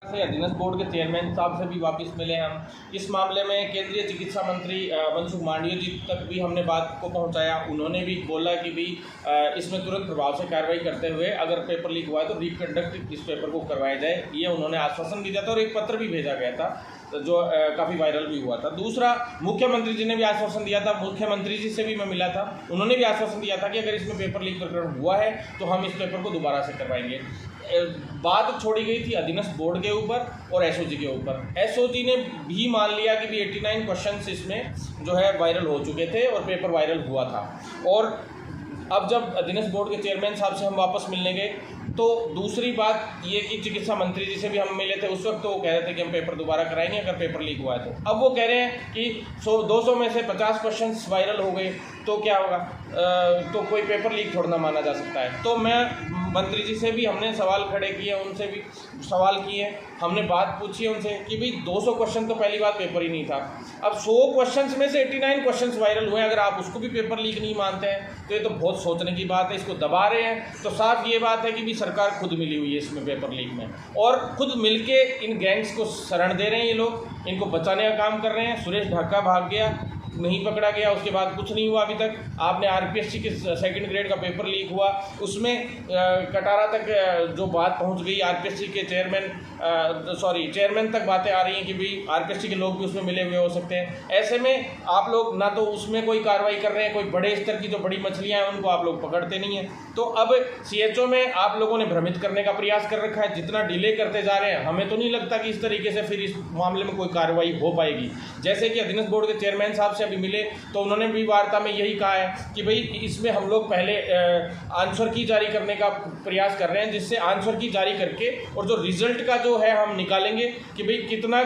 से अधीनस्थ बोर्ड के चेयरमैन साहब से भी वापस मिले हम। इस मामले में केंद्रीय चिकित्सा मंत्री मनसुख मांडविया जी तक भी हमने बात को पहुंचाया। उन्होंने भी बोला कि भी इसमें तुरंत प्रभाव से कार्रवाई करते हुए अगर पेपर लीक हुआ है तो रिकंडक्ट इस पेपर को करवाया जाए, ये उन्होंने आश्वासन भी दिया था और एक पत्र भी भेजा गया था जो काफ़ी वायरल भी हुआ था। दूसरा, मुख्यमंत्री जी ने भी आश्वासन दिया था, मुख्यमंत्री जी से भी मैं मिला था, उन्होंने भी आश्वासन दिया था कि अगर इसमें पेपर लीक प्रकरण हुआ है तो हम इस पेपर को दोबारा से करवाएंगे। बात छोड़ी गई थी अधीनस्थ बोर्ड के ऊपर और एसओजी के ऊपर। एसओजी ने भी मान लिया कि भी 89 क्वेश्चंस इसमें जो है वायरल हो चुके थे और पेपर वायरल हुआ था। और अब जब अधीनस्थ बोर्ड के चेयरमैन साहब से हम वापस मिलने गए तो दूसरी बात ये कि चिकित्सा मंत्री जी से भी हम मिले थे, उस वक्त तो वो कह रहे थे कि हम पेपर दोबारा कराएंगे अगर पेपर लीक हुआ है तो। अब वो कह रहे हैं कि 200 में से 50 क्वेश्चंस वायरल हो गए तो क्या होगा, तो कोई पेपर लीक थोड़ा ना माना जा सकता है। तो मैं मंत्री जी से भी हमने सवाल खड़े किए, उनसे भी सवाल किए, हमने बात पूछी उनसे कि भाई 200 क्वेश्चन तो पहली बात पेपर ही नहीं था। अब 100 क्वेश्चंस में से 89 क्वेश्चंस वायरल हुए, अगर आप उसको भी पेपर लीक नहीं मानते हैं तो ये तो बहुत सोचने की बात है। इसको दबा रहे हैं तो साफ ये बात है कि भी सरकार खुद मिली हुई है इसमें पेपर लीक में, और खुद मिलके इन गैंग्स को शरण दे रहे हैं। ये लोग इनको बचाने का काम कर रहे हैं। सुरेश ढाका भाग गया, नहीं पकड़ा गया, उसके बाद कुछ नहीं हुआ अभी तक। आपने आरपीएससी के सेकंड ग्रेड का पेपर लीक हुआ, उसमें कटारा तक जो बात पहुंच गई, आरपीएससी के चेयरमैन तक बातें आ रही हैं कि भाई आरपीएससी के लोग भी उसमें मिले हुए हो सकते हैं। ऐसे में आप लोग ना तो उसमें कोई कार्रवाई कर रहे हैं, कोई बड़े स्तर की जो बड़ी मछलियाँ हैं उनको आप लोग पकड़ते नहीं हैं। तो अब सीएचओ में आप लोगों ने भ्रमित करने का प्रयास कर रखा है। जितना डिले करते जा रहे हैं हमें तो नहीं लगता कि इस तरीके से फिर इस मामले में कोई कार्रवाई हो पाएगी। जैसे कि अधीनस्थ बोर्ड के चेयरमैन साहब से अभी मिले तो उन्होंने भी वार्ता में यही कहा है कि भाई इसमें हम लोग पहले आंसर की जारी करने का प्रयास कर रहे हैं, जिससे आंसर की जारी करके और जो रिजल्ट का जो है हम निकालेंगे कि भाई कितना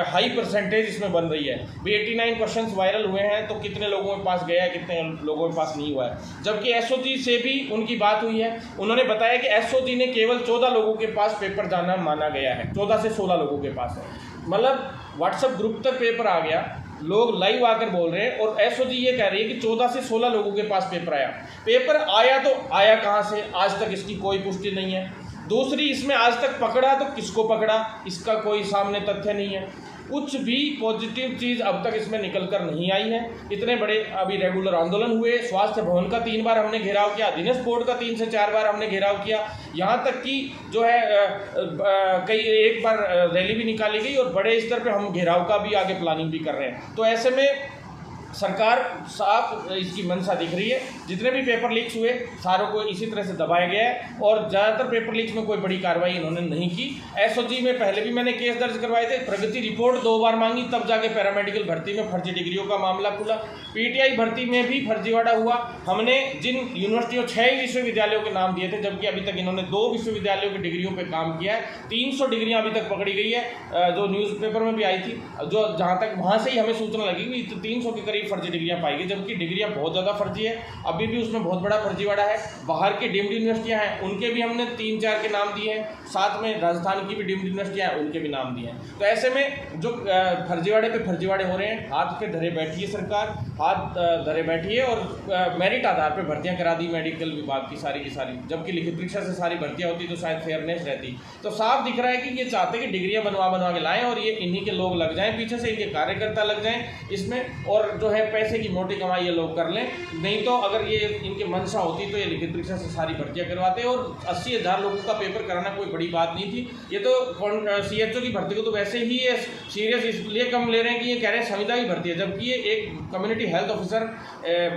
हाई परसेंटेज इसमें बन रही है। भाई 89 क्वेश्चंस वायरल हुए हैं तो कितने लोगों के पास गया है, कितने लोगों के पास नहीं हुआ है। जबकि एसओजी से भी उनकी बात हुई है, उन्होंने बताया कि एसओजी ने केवल 14 लोगों के पास पेपर जाना माना गया है, 14 से 16 लोगों के पास है। मतलब व्हाट्सएप ग्रुप तक पेपर आ गया, लोग लाइव आकर बोल रहे हैं और एसओजी ये कह रही है कि 14 से 16 लोगों के पास पेपर आया। पेपर आया तो आया कहाँ से, आज तक इसकी कोई पुष्टि नहीं है। दूसरी, इसमें आज तक पकड़ा तो किसको पकड़ा, इसका कोई सामने तथ्य नहीं है। कुछ भी पॉजिटिव चीज़ अब तक इसमें निकल कर नहीं आई है। इतने बड़े अभी रेगुलर आंदोलन हुए, स्वास्थ्य भवन का 3 बार हमने घेराव किया, अधीनस्थ बोर्ड का 3 से 4 बार हमने घेराव किया, यहाँ तक कि जो है एक बार रैली भी निकाली गई और बड़े स्तर पर हम घेराव का भी आगे प्लानिंग भी कर रहे हैं। तो ऐसे में सरकार साफ इसकी मंशा दिख रही है। जितने भी पेपर लीक्स हुए सारों को इसी तरह से दबाया गया है और ज़्यादातर पेपर लीक्स में कोई बड़ी कार्रवाई इन्होंने नहीं की। एसओजी में पहले भी मैंने केस दर्ज करवाए थे, प्रगति रिपोर्ट 2 बार मांगी, तब जाके पैरामेडिकल भर्ती में फर्जी डिग्रियों का मामला खुला। पीटीआई भर्ती में भी फर्जीवाड़ा हुआ। हमने जिन यूनिवर्सिटियों 6 विश्वविद्यालयों के नाम दिए थे, जबकि अभी तक इन्होंने 2 विश्वविद्यालयों की डिग्रियों पर काम किया है। 300 डिग्रियाँ अभी तक पकड़ी गई है, जो न्यूज़पेपर में भी आई थी, जो जहाँ तक वहाँ से ही हमें सूचना लगी कि 300 के करीब फर्जी डिग्रियां पाई गई, जबकि डिग्रियां बहुत ज़्यादा फर्जी है। अभी भी उसमें बहुत बड़ा फर्जीवाड़ा है। बाहर की डीम्ड यूनिवर्सिटियां हैं, उनके भी हमने 3-4 के नाम दिए हैं, साथ में राजस्थान की भी डीम्ड यूनिवर्सिटियां हैं, उनके भी नाम दिए हैं। तो ऐसे में जो फर्जीवाड़े पे फर्जीवाड़े हो रहे हैं, हाथ पे धरे बैठी है सरकार, हाथ धरे बैठी है और मेरिट आधार पर भर्तियाँ करा दी मेडिकल विभाग की सारी, जबकि लिखित परीक्षा से सारी भर्तियाँ होती तो शायद फेयरनेस रहती। तो साफ दिख रहा है कि ये चाहते कि डिग्रियाँ बनवा के लाएँ और ये इन्हीं के लोग लग जाएँ, पीछे से इनके कार्यकर्ता लग जाएँ इसमें, और जो है पैसे की मोटी कमाई ये लोग कर लें। नहीं तो अगर ये इनके मंशा होती तो ये लिखित परीक्षा से सारी भर्तियां करवाते, और 80,000 लोगों का पेपर कराना कोई बड़ी बात नहीं थी। ये तो सीएचओ की भर्ती को तो वैसे ही ये सीरियस इसलिए कम ले रहे हैं कि ये कह रहे हैं संविदा की भर्ती है, जबकि ये एक कम्युनिटी हेल्थ ऑफिसर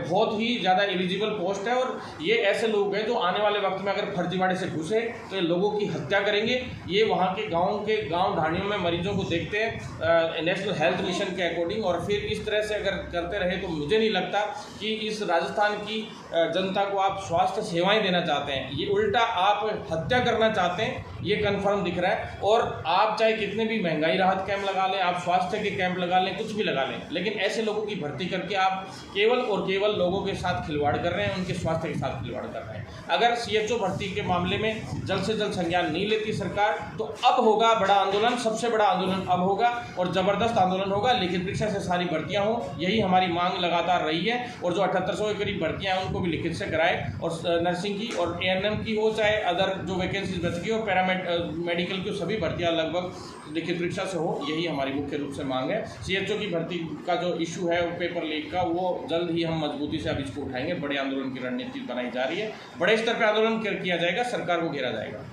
बहुत ही ज़्यादा एलिजिबल पोस्ट है। और ये ऐसे लोग हैं जो आने वाले वक्त में अगर फर्जीवाड़े से घुसे तो ये लोगों की हत्या करेंगे। ये वहाँ के गाँव ढाणियों में मरीजों को देखते हैं नेशनल हेल्थ मिशन के अकॉर्डिंग, और फिर इस तरह से अगर करते रहे तो मुझे नहीं लगता कि इस राजस्थान की जनता को आप स्वास्थ्य सेवाएं देना चाहते हैं। ये उल्टा आप हत्या करना चाहते हैं, ये कंफर्म दिख रहा है। और आप चाहे कितने भी महंगाई राहत कैंप लगा लें, आप स्वास्थ्य के कैंप लगा लें, कुछ भी लगा लें, लेकिन ऐसे लोगों की भर्ती करके आप केवल और केवल लोगों के साथ खिलवाड़ कर रहे हैं, उनके स्वास्थ्य के साथ खिलवाड़ कर रहे हैं। अगर सीएचओ भर्ती के मामले में जल्द से जल्द संज्ञान नहीं लेती सरकार तो अब होगा बड़ा आंदोलन, सबसे बड़ा आंदोलन अब होगा और ज़बरदस्त आंदोलन होगा। लिखित परीक्षा से सारी भर्तियाँ हों, यही हमारी मांग लगातार रही है, और जो 7800 के करीब भर्तियाँ हैं उनको भी लिखित से कराए, और नर्सिंग की और ANM की हो, चाहे अदर जो वैकेंसीज बच गई, और मेडिकल की सभी भर्तियाँ लगभग लिखित परीक्षा से हो, यही हमारी मुख्य रूप से मांग है। CHO की भर्ती का जो इशू है पेपर लीक का, वो जल्द ही हम मजबूती से अब इसको उठाएंगे। बड़े आंदोलन की रणनीति बनाई जा रही है, बड़े स्तर पर आंदोलन किया जाएगा, सरकार को घेरा जाएगा।